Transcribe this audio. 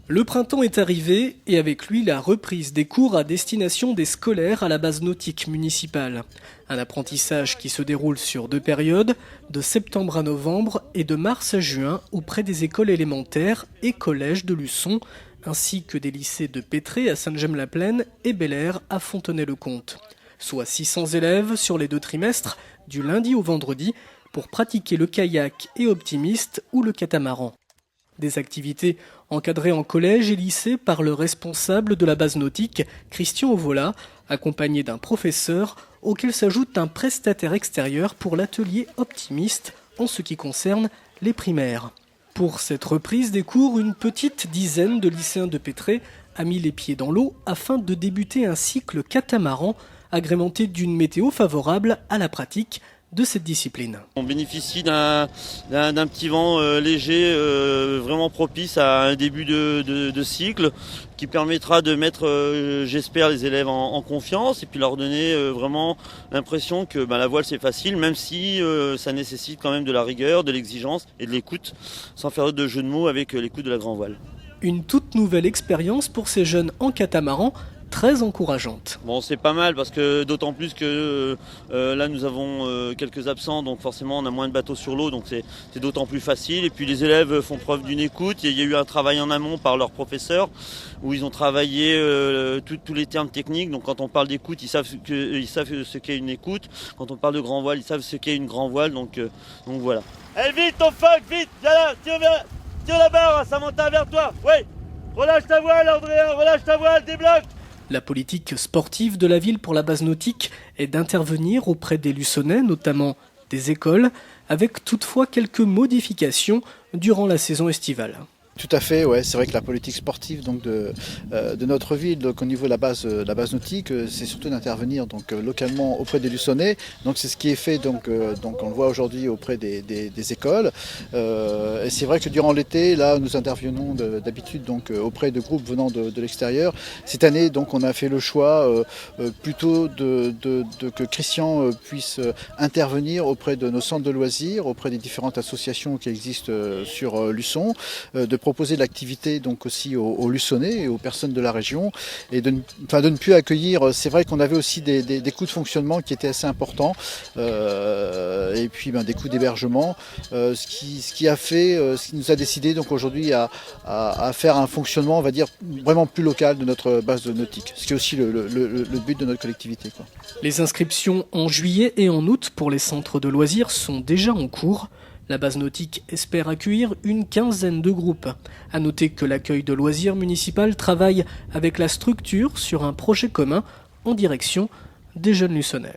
Le printemps est arrivé et avec lui la reprise des cours à destination des scolaires à la base nautique municipale. Un apprentissage qui se déroule sur 2 périodes, de septembre à novembre et de mars à juin auprès des écoles élémentaires et collèges de Luçon, ainsi que des lycées de Pétré à Sainte-Gemme-la-Plaine et Bel-Air à Fontenay-le-Comte. Soit 600 élèves sur les 2 trimestres, du lundi au vendredi, pour pratiquer le kayak et optimiste ou le catamaran. Des activités encadrées en collège et lycée par le responsable de la base nautique, Christian Ovola, accompagné d'un professeur, auquel s'ajoute un prestataire extérieur pour l'atelier optimiste en ce qui concerne les primaires. Pour cette reprise des cours, une petite dizaine de lycéens de Pétré a mis les pieds dans l'eau afin de débuter un cycle catamaran agrémenté d'une météo favorable à la pratique de cette discipline. On bénéficie d'un petit vent léger, vraiment propice à un début de cycle qui permettra de mettre, j'espère, les élèves en confiance et puis leur donner vraiment l'impression que la voile c'est facile, même si ça nécessite quand même de la rigueur, de l'exigence et de l'écoute, sans faire de jeu de mots avec l'écoute de la grand voile. Une toute nouvelle expérience pour ces jeunes en catamaran, très encourageante. Bon, c'est pas mal parce que d'autant plus que là nous avons quelques absents, donc forcément on a moins de bateaux sur l'eau, donc c'est d'autant plus facile. Et puis les élèves font preuve d'une écoute. Il y a eu un travail en amont par leurs professeurs où ils ont travaillé tous les termes techniques. Donc quand on parle d'écoute, ils savent ce qu'est une écoute. Quand on parle de grand voile, ils savent ce qu'est une grand voile. Donc voilà. Allez vite, ton fuck, vite, viens là, tire la barre, ça monte vers toi. Oui, relâche ta voile, Andréa, relâche ta voile, débloque. La politique sportive de la ville pour la base nautique est d'intervenir auprès des Luçonnais, notamment des écoles, avec toutefois quelques modifications durant la saison estivale. Tout à fait, ouais. C'est vrai que la politique sportive donc de notre ville, donc au niveau de la base nautique, c'est surtout d'intervenir donc localement auprès des Luçonnais. Donc c'est ce qui est fait donc on le voit aujourd'hui auprès des écoles. Et c'est vrai que durant l'été, là, nous intervenons d'habitude donc auprès de groupes venant de l'extérieur. Cette année, donc, on a fait le choix plutôt que Christian puisse intervenir auprès de nos centres de loisirs, auprès des différentes associations qui existent sur Luçon, de proposer de l'activité donc aussi aux Luçonnais et aux personnes de la région et de ne plus accueillir. C'est vrai qu'on avait aussi des coûts de fonctionnement qui étaient assez importants et puis des coûts d'hébergement, ce qui nous a décidé donc aujourd'hui à faire un fonctionnement, on va dire, vraiment plus local de notre base nautique, ce qui est aussi le but de notre collectivité, quoi. Les inscriptions en juillet et en août pour les centres de loisirs sont déjà en cours. La base nautique espère accueillir une quinzaine de groupes. À noter que l'accueil de loisirs municipal travaille avec la structure sur un projet commun en direction des jeunes Luçonnais.